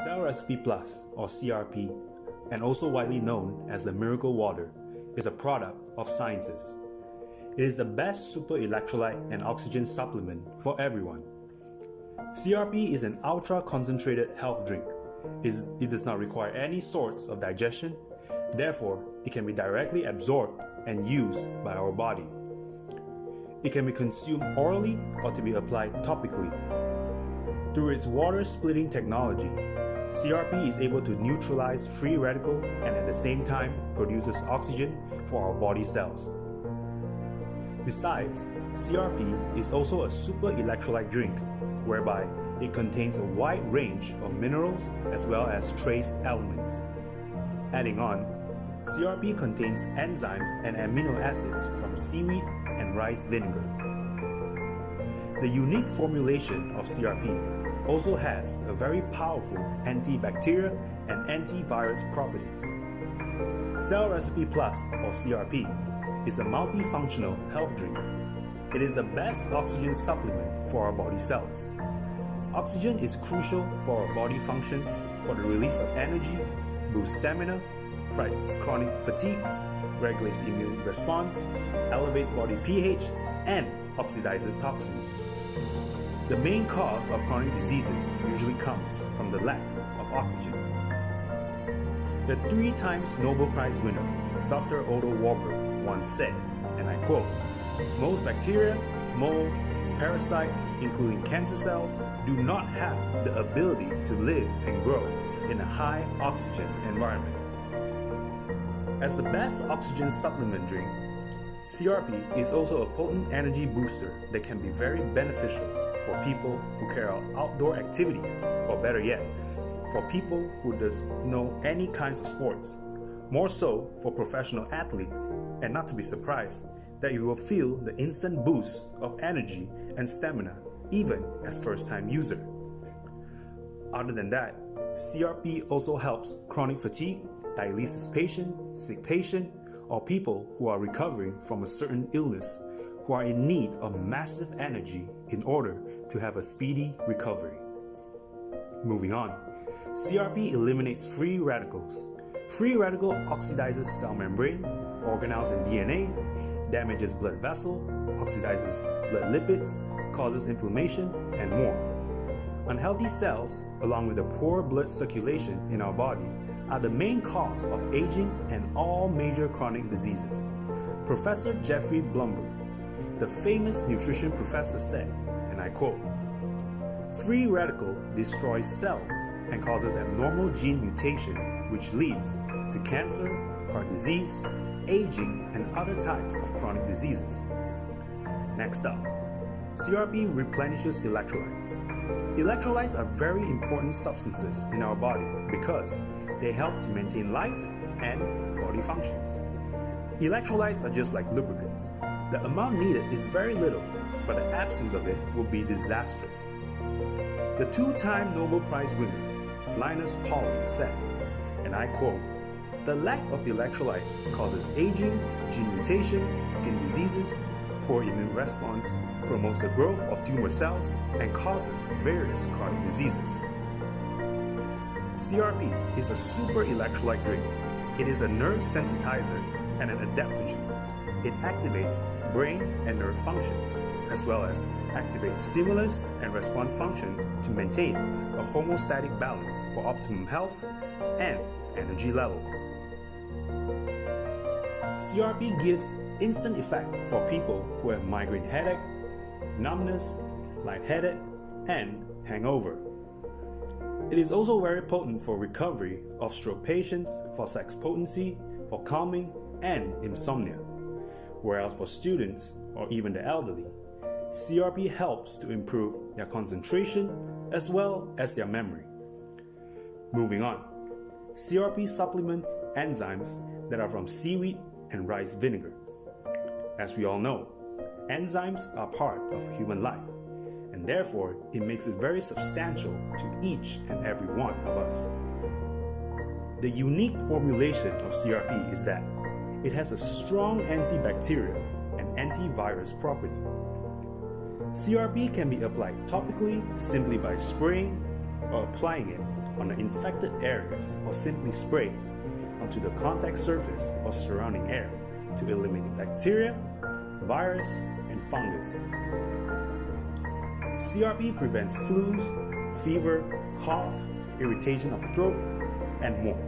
Cell Recipe Plus, or CRP, and also widely known as the Miracle Water, is a product of sciences. It is the best super electrolyte and oxygen supplement for everyone. CRP is an ultra-concentrated health drink. It does not require any sorts of digestion, therefore it can be directly absorbed and used by our body. It can be consumed orally or to be applied topically. Through its water-splitting technology, CRP is able to neutralize free radical and at the same time produces oxygen for our body cells. Besides, CRP is also a super electrolyte drink, whereby it contains a wide range of minerals as well as trace elements. Adding on, CRP contains enzymes and amino acids from seaweed and rice vinegar. The unique formulation of CRP also has a very powerful antibacterial and antivirus properties. Cell Recipe Plus, or CRP, is a multifunctional health drink. It is the best oxygen supplement for our body cells. Oxygen is crucial for our body functions, for the release of energy, boosts stamina, fights chronic fatigues, regulates immune response, elevates body pH, and oxidizes toxins. The main cause of chronic diseases usually comes from the lack of oxygen. The 3 times Nobel Prize winner, Dr. Otto Warburg, once said, and I quote, "Most bacteria, mold, parasites, including cancer cells, do not have the ability to live and grow in a high oxygen environment." As the best oxygen supplement drink, CRP is also a potent energy booster that can be very beneficial for people who carry out outdoor activities, or better yet, for people who does know any kinds of sports. More so for professional athletes, and not to be surprised that you will feel the instant boost of energy and stamina even as first-time user. Other than that, CRP also helps chronic fatigue, dialysis patient, sick patient, or people who are recovering from a certain illness, who are in need of massive energy in order to have a speedy recovery. Moving on, CRP eliminates free radicals. Free radical oxidizes cell membrane, organelles and DNA, damages blood vessel, oxidizes blood lipids, causes inflammation, and more. Unhealthy cells, along with the poor blood circulation in our body, are the main cause of aging and all major chronic diseases. Professor Jeffrey Blumberg, the famous nutrition professor, said, and I quote, "Free radical destroys cells and causes abnormal gene mutation, which leads to cancer, heart disease, aging, and other types of chronic diseases." Next up, CRP replenishes electrolytes. Electrolytes are very important substances in our body because they help to maintain life and body functions. Electrolytes are just like lubricants. The amount needed is very little, but the absence of it will be disastrous. The 2-time Nobel Prize winner, Linus Pauling, said, and I quote, "The lack of electrolyte causes aging, gene mutation, skin diseases, poor immune response, promotes the growth of tumor cells, and causes various chronic diseases." CRP is a super electrolyte drink. It is a nerve sensitizer and an adaptogen. It activates brain and nerve functions, as well as activates stimulus and response function to maintain a homeostatic balance for optimum health and energy level. CRP gives instant effect for people who have migraine headache, numbness, lightheaded, and hangover. It is also very potent for recovery of stroke patients, for sex potency, for calming, and insomnia. Whereas for students, or even the elderly, CRP helps to improve their concentration as well as their memory. Moving on, CRP supplements enzymes that are from seaweed and rice vinegar. As we all know, enzymes are part of human life, and therefore it makes it very substantial to each and every one of us. The unique formulation of CRP is that it has a strong antibacterial and antivirus property. CRP can be applied topically simply by spraying or applying it on the infected areas or simply spray onto the contact surface or surrounding air to eliminate bacteria, virus, and fungus. CRP prevents flus, fever, cough, irritation of the throat, and more.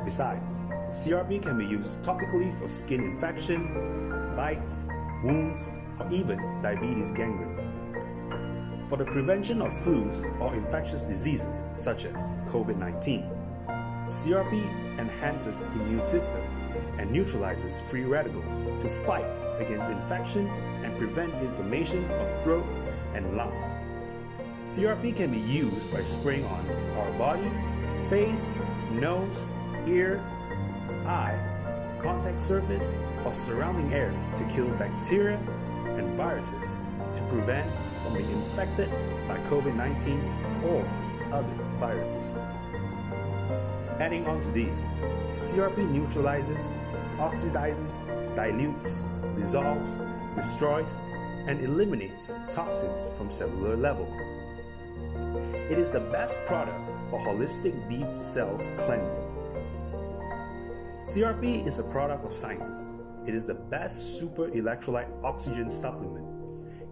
Besides, CRP can be used topically for skin infection, bites, wounds, or even diabetes gangrene. For the prevention of flus or infectious diseases such as COVID-19, CRP enhances the immune system and neutralizes free radicals to fight against infection and prevent inflammation of throat and lung. CRP can be used by spraying on our body, face, nose, ear, eye, contact surface, or surrounding air to kill bacteria and viruses to prevent from being infected by COVID-19 or other viruses. Adding on to these, CRP neutralizes, oxidizes, dilutes, dissolves, destroys, and eliminates toxins from cellular level. It is the best product for holistic deep cells cleansing. CRP is a product of scientists. It is the best super electrolyte oxygen supplement.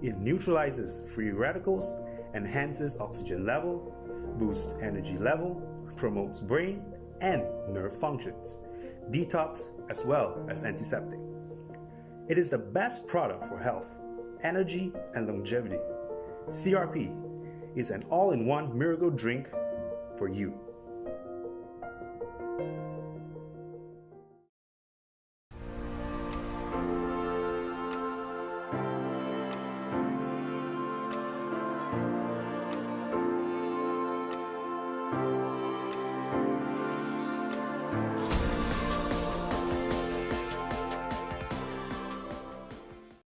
It neutralizes free radicals, enhances oxygen level, boosts energy level, promotes brain and nerve functions, detox as well as antiseptic. It is the best product for health, energy, and longevity. CRP is an all-in-one miracle drink for you.